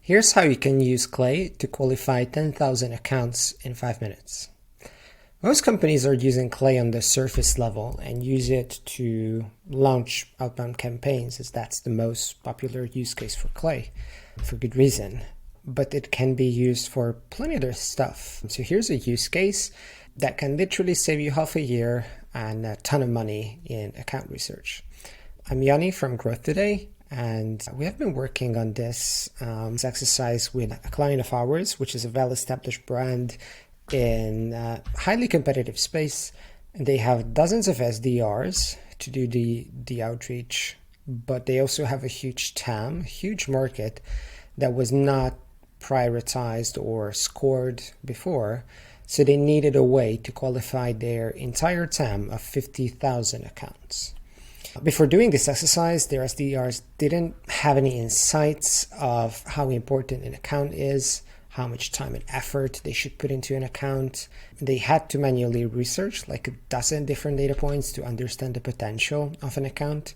Here's how you can use Clay to qualify 10,000 accounts in 5 minutes. Most companies are using Clay on the surface level and use it to launch outbound campaigns, as that's the most popular use case for Clay, for good reason. But it can be used for plenty of other stuff. So here's a use case that can literally save you half a year and a ton of money in account research. I'm Yanni from Growth Today, and we have been working on this exercise with a client of ours, which is a well-established brand in a highly competitive space. And they have dozens of SDRs to do the outreach, but they also have a huge TAM, huge market that was not prioritized or scored before. So they needed a way to qualify their entire TAM of 50,000 accounts. Before doing this exercise, their SDRs didn't have any insights of how important an account is, how much time and effort they should put into an account. They had to manually research like a dozen different data points to understand the potential of an account.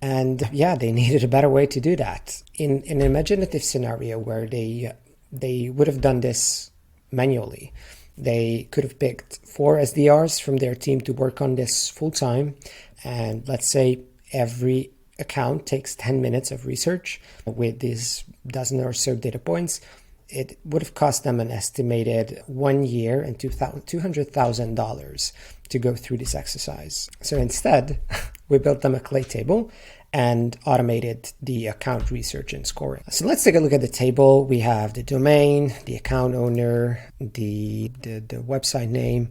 And yeah, they needed a better way to do that. In an imaginative scenario where they would have done this manually, they could have picked 4 SDRs from their team to work on this full time. And let's say every account takes 10 minutes of research with these dozen or so data points. It would have cost them an estimated 1 year and $200,000 to go through this exercise. So instead, we built them a Clay table and automated the account research and scoring. So let's take a look at the table. We have the domain, the account owner, the website name,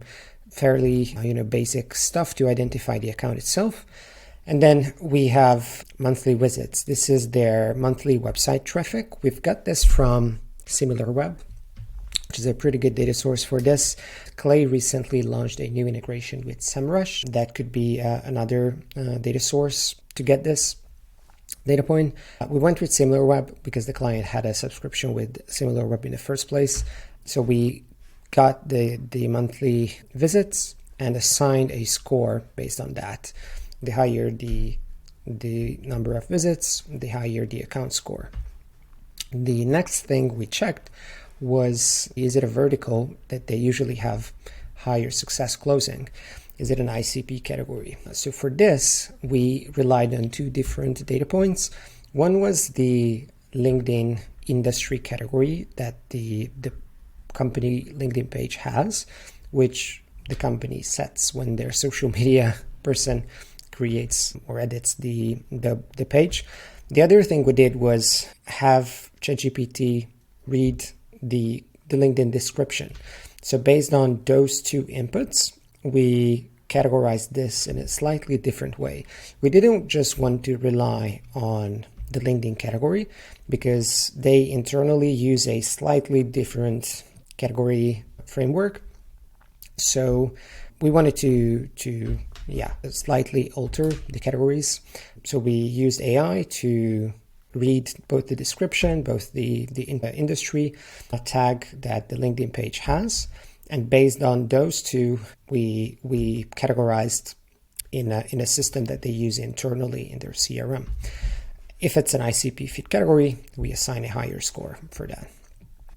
fairly basic stuff to identify the account itself. And then we have monthly visits. This is their monthly website traffic. We've got this from SimilarWeb, which is a pretty good data source for this. Clay recently launched a new integration with SEMrush. That could be another data source to get this data point. We went with SimilarWeb because the client had a subscription with SimilarWeb in the first place. So we got the monthly visits and assigned a score based on that. The higher the number of visits, the higher the account score. The next thing we checked was, is it a vertical that they usually have higher success closing? Is it an ICP category? So for this, we relied on 2 different data points. One was the LinkedIn industry category that the company LinkedIn page has, which the company sets when their social media person creates or edits the page. The other thing we did was have ChatGPT read the LinkedIn description. So based on those 2 inputs, we categorized this in a slightly different way. We didn't just want to rely on the LinkedIn category because they internally use a slightly different category framework. So we wanted to slightly alter the categories. So we used AI to read both the description, both the industry tag that the LinkedIn page has. And based on those 2, we categorized in a system that they use internally in their CRM. If it's an ICP fit category, we assign a higher score for that.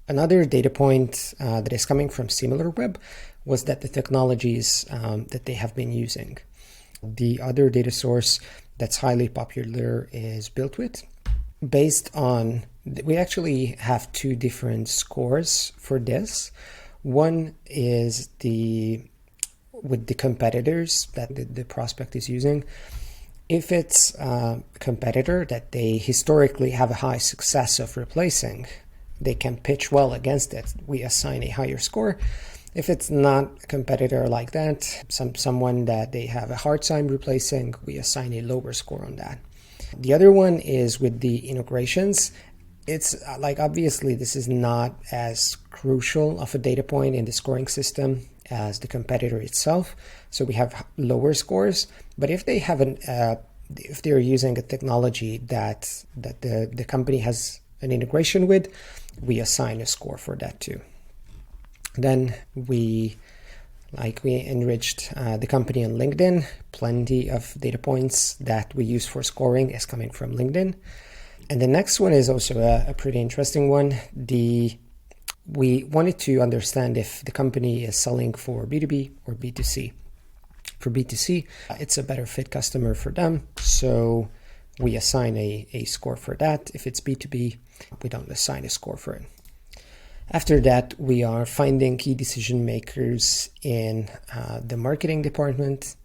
Another data point that is coming from SimilarWeb was that the technologies that they have been using. The other data source that's highly popular is BuiltWith. Based on, we actually have 2 different scores for this. One is with the competitors that the prospect is using. If it's a competitor that they historically have a high success of replacing, they can pitch well against it, we assign a higher score. If it's not a competitor like that, someone that they have a hard time replacing, we assign a lower score on that. The other one is with the integrations. It's like, obviously this is not as crucial of a data point in the scoring system as the competitor itself. So we have lower scores, but if they haven't, if they're using a technology that the company has an integration with, we assign a score for that too. Then we enriched the company on LinkedIn. Plenty of data points that we use for scoring is coming from LinkedIn. And the next one is also a pretty interesting one. We wanted to understand if the company is selling for B2B or B2C. For B2C, it's a better fit customer for them, so we assign a score for that. If it's B2B, we don't assign a score for it. After that, we are finding key decision makers in the marketing department.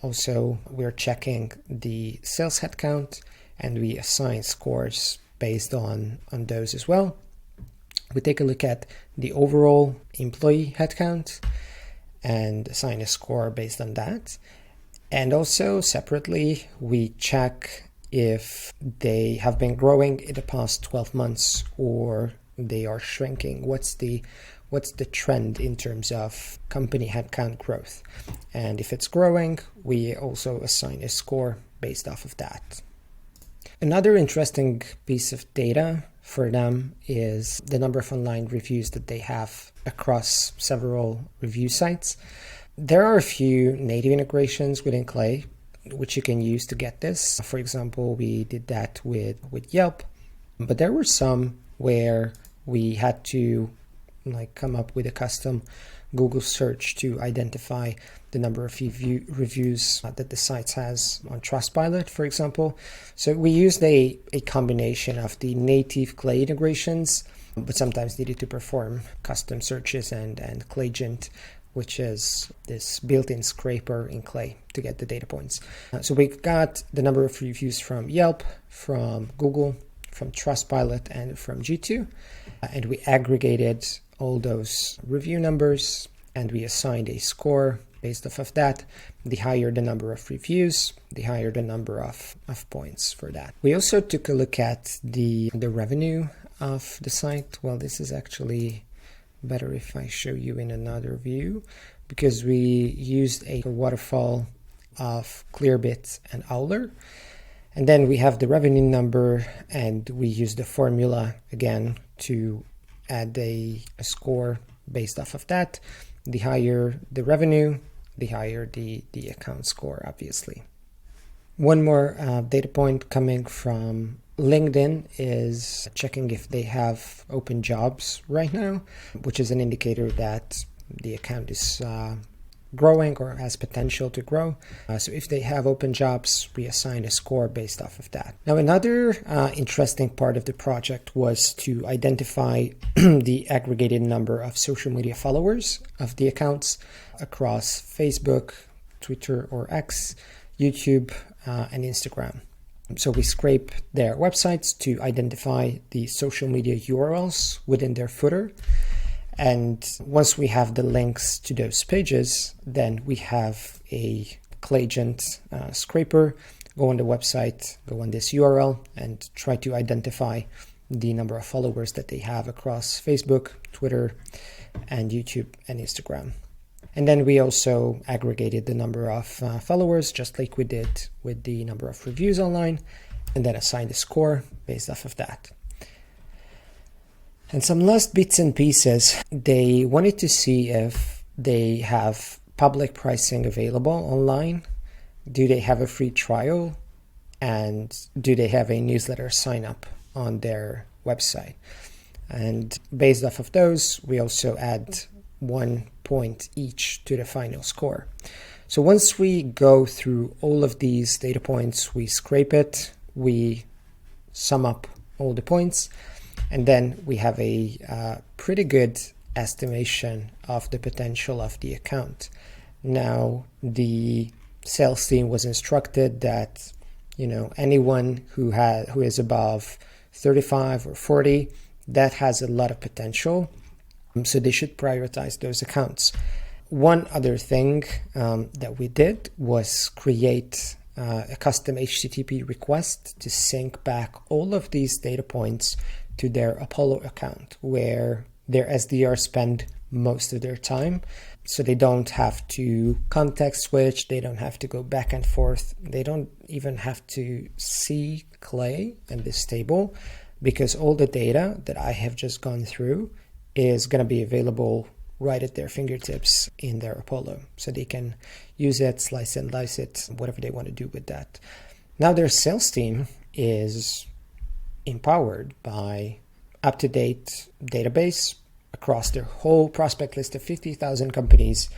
Also, we're checking the sales headcount, and we assign scores based on those as well. We take a look at the overall employee headcount and assign a score based on that. And also separately, we check if they have been growing in the past 12 months or they are shrinking. What's the trend in terms of company headcount growth? And if it's growing, we also assign a score based off of that. Another interesting piece of data for them is the number of online reviews that they have across several review sites. There are a few native integrations within Clay which you can use to get this. For example, we did that with Yelp, but there were some where we had to come up with a custom Google search to identify the number of reviews that the site has on Trustpilot, for example. So we used a combination of the native Clay integrations, but sometimes needed to perform custom searches and Claygent, which is this built-in scraper in Clay to get the data points. So we got the number of reviews from Yelp, from Google, from Trustpilot, and from G2, and we aggregated all those review numbers and we assigned a score based off of that. The higher the number of reviews, the higher the number of points for that. We also took a look at the revenue of the site. Well, this is actually better if I show you in another view, because we used a waterfall of Clearbit and Owler. And then we have the revenue number, and we use the formula again to add a score based off of that. The higher the revenue, the higher the account score, obviously. One more data point coming from LinkedIn is checking if they have open jobs right now, which is an indicator that the account is growing or has potential to grow. So if they have open jobs, we assign a score based off of that. Now, another interesting part of the project was to identify the aggregated number of social media followers of the accounts across Facebook, Twitter or X, YouTube, and Instagram. So we scrape their websites to identify the social media URLs within their footer. And once we have the links to those pages, then we have a Claygent scraper, go on the website, go on this URL, and try to identify the number of followers that they have across Facebook, Twitter, and YouTube and Instagram. And then we also aggregated the number of followers, just like we did with the number of reviews online, and then assigned a score based off of that. And some last bits and pieces, they wanted to see if they have public pricing available online, do they have a free trial, and do they have a newsletter sign up on their website. And based off of those, we also add 1 point each to the final score. So once we go through all of these data points, we scrape it, we sum up all the points, and then we have a pretty good estimation of the potential of the account. Now, the sales team was instructed that, anyone who is above 35 or 40, that has a lot of potential. So they should prioritize those accounts. One other thing that we did was create a custom HTTP request to sync back all of these data points to their Apollo account, where their SDRs spend most of their time. So they don't have to context switch, they don't have to go back and forth, they don't even have to see Clay and this table, because all the data that I have just gone through is going to be available right at their fingertips in their Apollo. So they can use it, slice and dice it, whatever they want to do with that. Now their sales team is empowered by up-to-date database across their whole prospect list of 50,000 companies,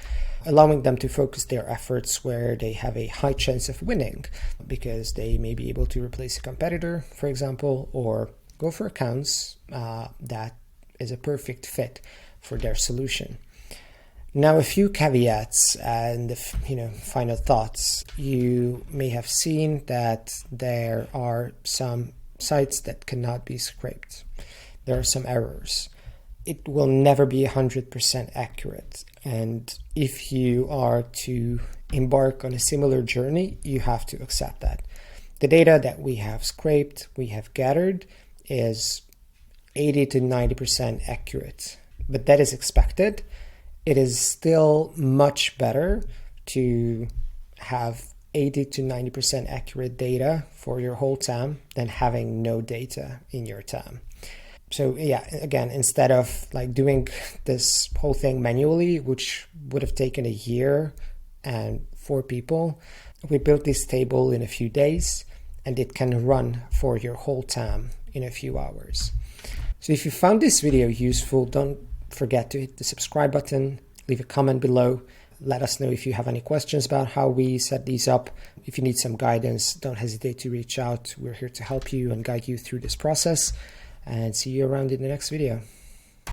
allowing them to focus their efforts where they have a high chance of winning, because they may be able to replace a competitor, for example, or go for accounts that is a perfect fit for their solution. Now, a few caveats and final thoughts. You may have seen that there are some sites that cannot be scraped. There are some errors. It will never be 100% accurate. And if you are to embark on a similar journey, you have to accept that. The data that we have scraped, we have gathered, is 80 to 90% accurate. But that is expected. It is still much better to have 80 to 90% accurate data for your whole TAM than having no data in your TAM. So yeah, again, instead of doing this whole thing manually, which would have taken a year and 4 people, we built this table in a few days, and it can run for your whole TAM in a few hours. So if you found this video useful, don't forget to hit the subscribe button, leave a comment below. Let us know if you have any questions about how we set these up. If you need some guidance, don't hesitate to reach out. We're here to help you and guide you through this process. And see you around in the next video.